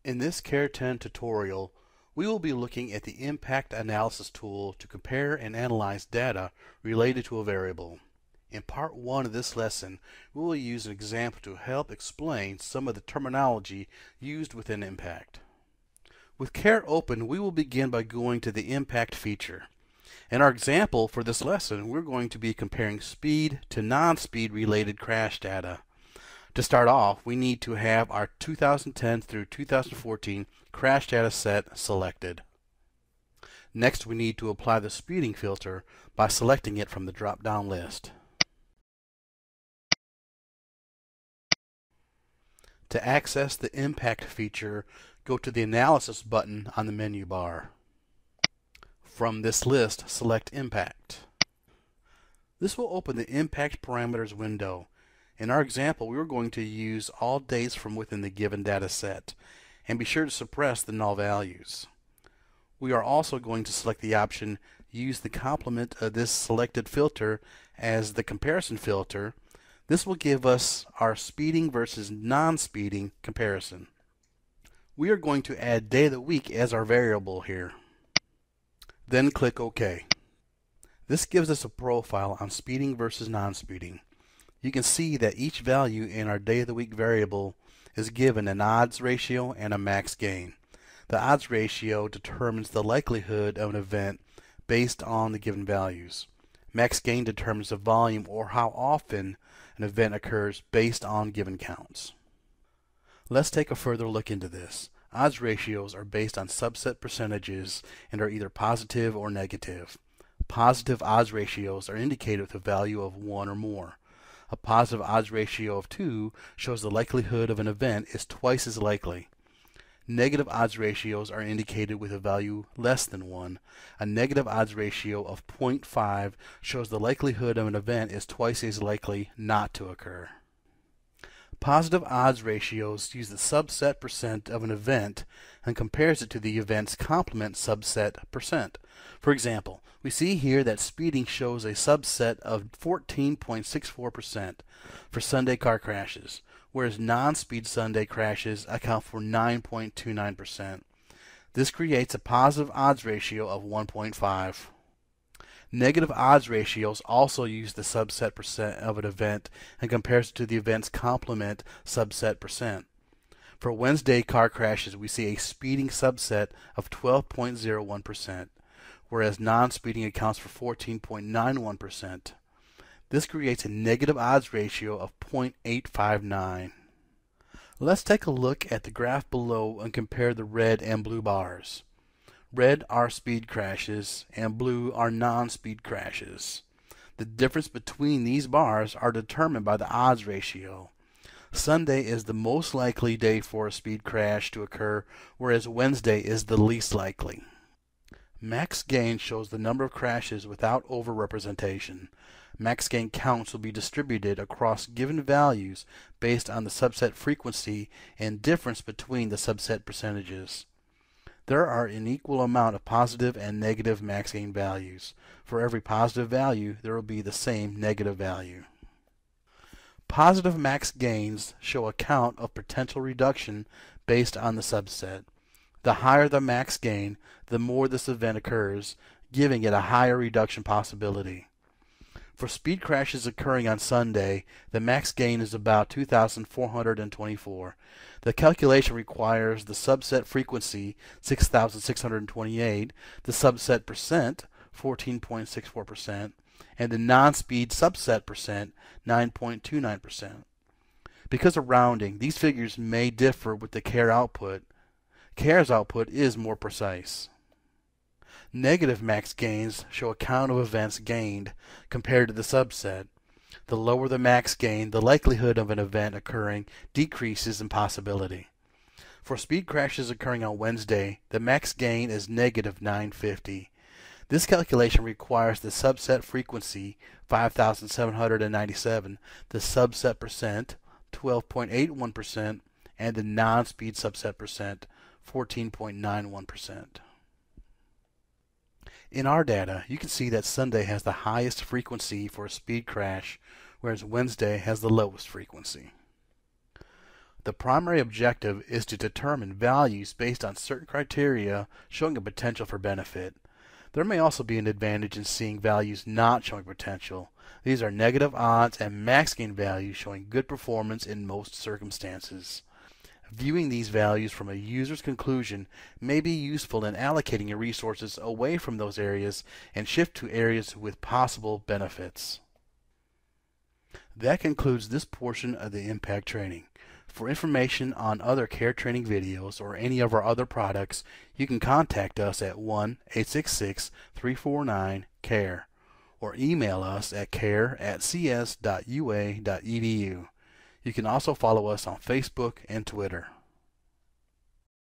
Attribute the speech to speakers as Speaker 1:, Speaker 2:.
Speaker 1: In this Care 10 tutorial, we will be looking at the impact analysis tool to compare and analyze data related to a variable. In part 1 of this lesson, we will use an example to help explain some of the terminology used within impact. With Care open, we will begin by going to the impact feature. In our example for this lesson, we're going to be comparing speed to non-speed related crash data. To start off, we need to have our 2010 through 2014 crash data set selected. Next, we need to apply the speeding filter by selecting it from the drop-down list. To access the impact feature, go to the Analysis button on the menu bar. From this list, select Impact. This will open the Impact Parameters window. In our example, we are going to use all dates from within the given data set, and be sure to suppress the null values. We are also going to select the option Use the complement of this selected filter as the comparison filter. This will give us our speeding versus non-speeding comparison. We are going to add day of the week as our variable here. Then click OK. This gives us a profile on speeding versus non-speeding. You can see that each value in our day of the week variable is given an odds ratio and a max gain. The odds ratio determines the likelihood of an event based on the given values. Max gain determines the volume or how often an event occurs based on given counts. Let's take a further look into this. Odds ratios are based on subset percentages and are either positive or negative. Positive odds ratios are indicated with a value of 1 or more. A positive odds ratio of 2 shows the likelihood of an event is twice as likely. Negative odds ratios are indicated with a value less than 1. A negative odds ratio of 0.5 shows the likelihood of an event is twice as likely not to occur. Positive odds ratios use the subset percent of an event and compares it to the event's complement subset percent. For example, we see here that speeding shows a subset of 14.64% for Sunday car crashes, whereas non-speed Sunday crashes account for 9.29%. This creates a positive odds ratio of 1.5. Negative odds ratios also use the subset percent of an event and compares it to the event's complement subset percent. For Wednesday car crashes, we see a speeding subset of 12.01%, whereas non-speeding accounts for 14.91%. This creates a negative odds ratio of 0.859. Let's take a look at the graph below and compare the red and blue bars. Red are speed crashes and blue are non-speed crashes. The difference between these bars are determined by the odds ratio. Sunday is the most likely day for a speed crash to occur, whereas Wednesday is the least likely. Max gain shows the number of crashes without overrepresentation. Max gain counts will be distributed across given values based on the subset frequency and difference between the subset percentages. There are an equal amount of positive and negative max gain values. For every positive value, there will be the same negative value. Positive max gains show a count of potential reduction based on the subset. The higher the max gain, the more this event occurs, giving it a higher reduction possibility. For speed crashes occurring on Sunday, the max gain is about 2,424. The calculation requires the subset frequency, 6,628, the subset percent, 14.64%, and the non-speed subset percent, 9.29%. Because of rounding, these figures may differ with the CARE output. CARE's output is more precise. Negative max gains show a count of events gained compared to the subset. The lower the max gain, the likelihood of an event occurring decreases in possibility. For speed crashes occurring on Wednesday, the max gain is negative 950. This calculation requires the subset frequency, 5,797, the subset percent, 12.81%, and the non-speed subset percent, 14.91%. In our data, you can see that Sunday has the highest frequency for a speed crash, whereas Wednesday has the lowest frequency. The primary objective is to determine values based on certain criteria showing a potential for benefit. There may also be an advantage in seeing values not showing potential. These are negative odds and max gain values showing good performance in most circumstances. Viewing these values from a user's conclusion may be useful in allocating your resources away from those areas and shift to areas with possible benefits. That concludes this portion of the impact training. For information on other care training videos or any of our other products, you can contact us at 1-866-349-CARE or email us at care@cs.ua.edu. You can also follow us on Facebook and Twitter.